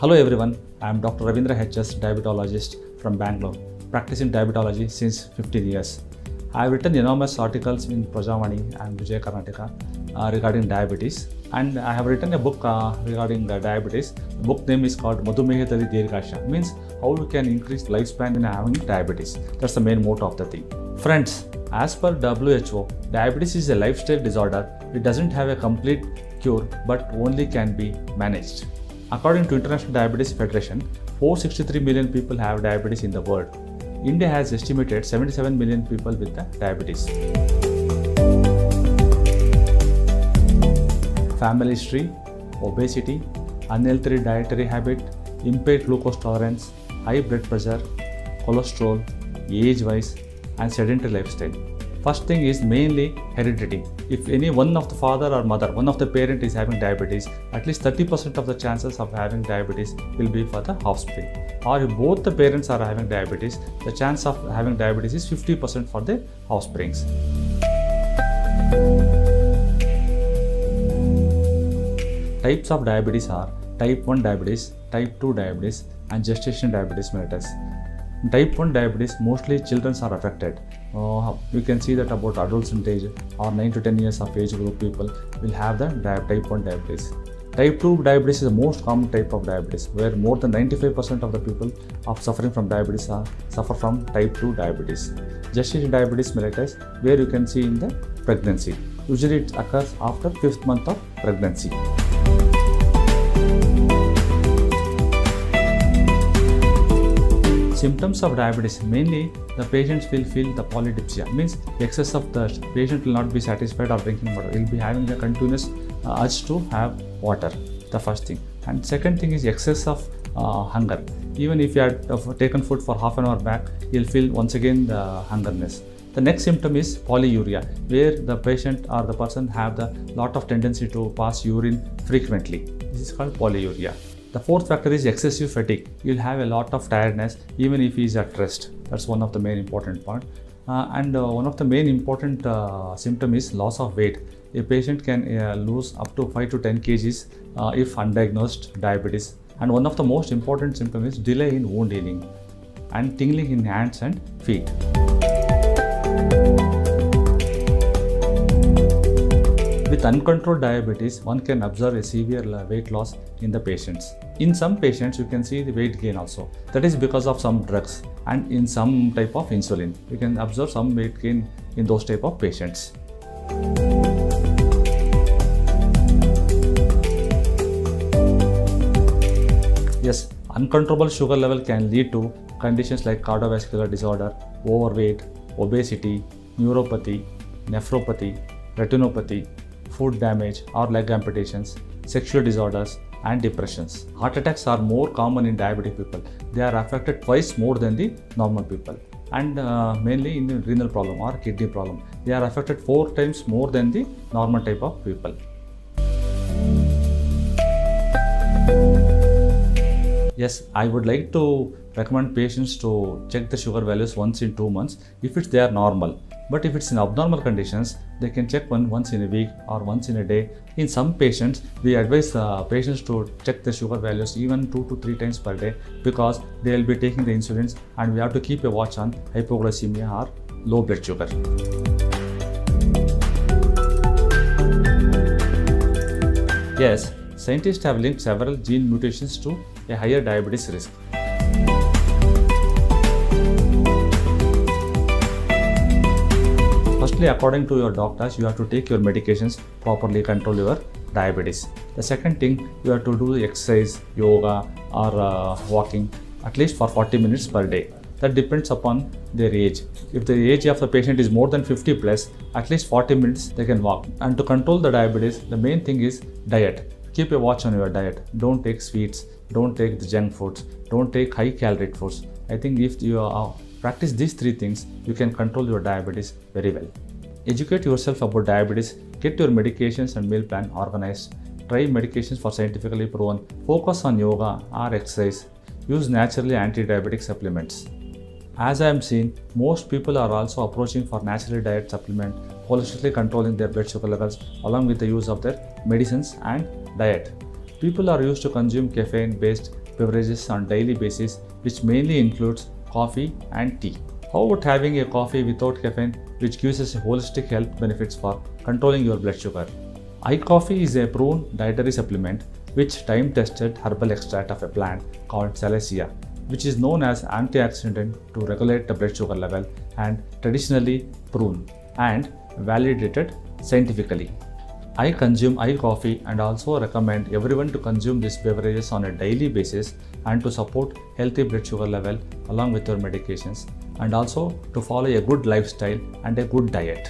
Hello everyone, I am Dr. Ravindra HS, diabetologist from Bangalore, practicing diabetology since 15 years. I have written enormous articles in Prajavani and Vijay Karnataka regarding diabetes, and I have written a book regarding diabetes. The book name is called Madhumehatali Dirghasha, means how you can increase lifespan in having diabetes. That's the main motto of the thing. Friends, as per WHO, diabetes is a lifestyle disorder. It doesn't have a complete cure but only can be managed. According to International Diabetes Federation, 463 million people have diabetes in the world. India has estimated 77 million people with the diabetes. Family history, obesity, unhealthy dietary habit, impaired glucose tolerance, high blood pressure, cholesterol, age-wise, and sedentary lifestyle. First thing is mainly heredity. If any one of the father or mother, one of the parent is having diabetes, at least 30% of the chances of having diabetes will be for the offspring. Or if both the parents are having diabetes, the chance of having diabetes is 50% for the offsprings. Types of diabetes are type 1 diabetes, type 2 diabetes, and gestational diabetes mellitus. Type 1 diabetes, mostly children are affected. You can see that about adolescent age or 9 to 10 years of age group people will have the type 1 diabetes. Type 2 diabetes is the most common type of diabetes, where more than 95% of the people suffering from diabetes suffer from type 2 diabetes. Gestational diabetes mellitus, where you can see in the pregnancy. Usually it occurs after 5th month of pregnancy. Symptoms of diabetes, mainly the patients will feel the polydipsia, means excess of thirst. Patient will not be satisfied of drinking water. He will be having the continuous urge to have water, the first thing. And second thing is excess of hunger. Even if you had taken food for half an hour back, you'll feel once again the hungerness. The next symptom is polyuria, where the patient or the person have the lot of tendency to pass urine frequently. This is called polyuria. The fourth factor is excessive fatigue. You'll have a lot of tiredness even if he is at rest. That's one of the main important point. One of the main important symptom is loss of weight. A patient can lose up to 5 to 10 kgs if undiagnosed diabetes. And one of the most important symptom is delay in wound healing and tingling in hands and feet. With uncontrolled diabetes, one can observe a severe weight loss in the patients. In some patients, you can see the weight gain also. That is because of some drugs and in some type of insulin. You can observe some weight gain in those type of patients. Yes, uncontrollable sugar level can lead to conditions like cardiovascular disorder, overweight, obesity, neuropathy, nephropathy, retinopathy, foot damage or leg amputations, sexual disorders, and depressions. Heart attacks are more common in diabetic people. They are affected twice more than the normal people, and mainly in the renal problem or kidney problem. They are affected 4 times more than the normal type of people. Yes, I would like to recommend patients to check the sugar values once in 2 months if they are normal. But if it's in abnormal conditions, they can check once in a week or once in a day. In some patients, we advise patients to check the sugar values even 2 to 3 times per day, because they will be taking the insulins and we have to keep a watch on hypoglycemia or low blood sugar. Yes, scientists have linked several gene mutations to a higher diabetes risk. Firstly, according to your doctors, you have to take your medications, properly control your diabetes. The second thing, you have to do exercise, yoga or walking at least for 40 minutes per day. That depends upon their age. If the age of the patient is more than 50 plus, at least 40 minutes they can walk. And to control the diabetes, the main thing is diet. Keep a watch on your diet. Don't take sweets, don't take the junk foods, don't take high calorie foods. I think if you practice these 3 things, you can control your diabetes very well. Educate yourself about diabetes, get your medications and meal plan organized, try medications for scientifically proven, focus on yoga or exercise, use naturally anti-diabetic supplements. As I am seeing, most people are also approaching for natural diet supplement, holistically controlling their blood sugar levels along with the use of their medicines and diet. People are used to consume caffeine-based beverages on daily basis, which mainly includes coffee and tea. How about having a coffee without caffeine, which gives us holistic health benefits for controlling your blood sugar? iCoffee is a proven dietary supplement which time-tested herbal extract of a plant called Salacia, which is known as antioxidant to regulate the blood sugar level and traditionally proven and validated scientifically. I consume iCoffee and also recommend everyone to consume these beverages on a daily basis and to support healthy blood sugar level along with your medications and also to follow a good lifestyle and a good diet.